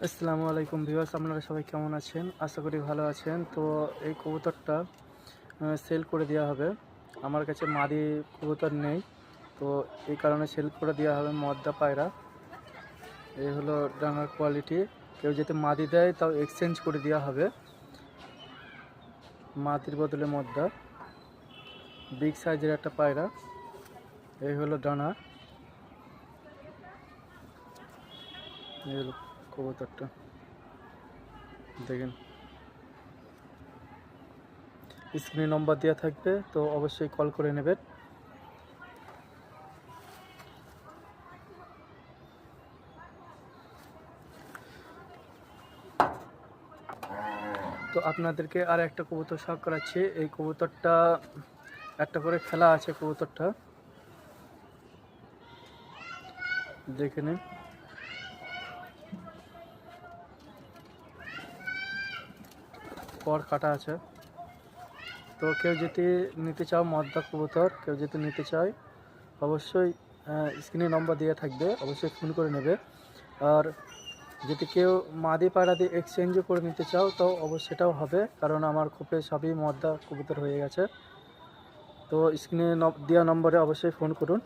আসসালামু আলাইকুম ভিউয়ার্স, আপনারা সবাই কেমন আছেন? আশা করি ভালো আছেন। তো এই কবুতরটা সেল করে দেওয়া হবে। আমার কাছে মাদি কবুতর নেই, তো এই কারণে সেল করে দেওয়া হবে মদ্দা পায়রা। এই হলো ডাঙার কোয়ালিটি। কেউ যদি মাদি দেয় তাও এক্সচেঞ্জ করে দেওয়া হবে, মাদির বদলে মদ্দা। বিগ সাইজের একটা পায়রা। এই হলো ডানা, এই হলো কবুতরটা, দেখেন। স্ক্রিনে নম্বর দেওয়া থাকবে, তো অবশ্যই কল করে নেবেন। তো আপনাদেরকে আর একটা কবুতর শখ করাচ্ছি। এই কবুতরটা একটা করে খেলা আছে, কবুতরটা দেখে নিন। পর কাটা আছে। তো কেউ যদি নিতে চাও মদ্দা কবুতর, কেউ যদি নিতে চায় অবশ্যই স্ক্রিনে নম্বর দেওয়া থাকবে, অবশ্যই ফোন করে নেবে। আর যদি কেউ মাদি পায়রা দিয়ে এক্সচেঞ্জও করে নিতে চাও তো অবশ্যই সেটাও হবে, কারণ আমার খোপে সবই মদ্দা কবুতর হয়ে গেছে। তো স্ক্রিনে দেওয়া নম্বরে অবশ্যই ফোন করুন।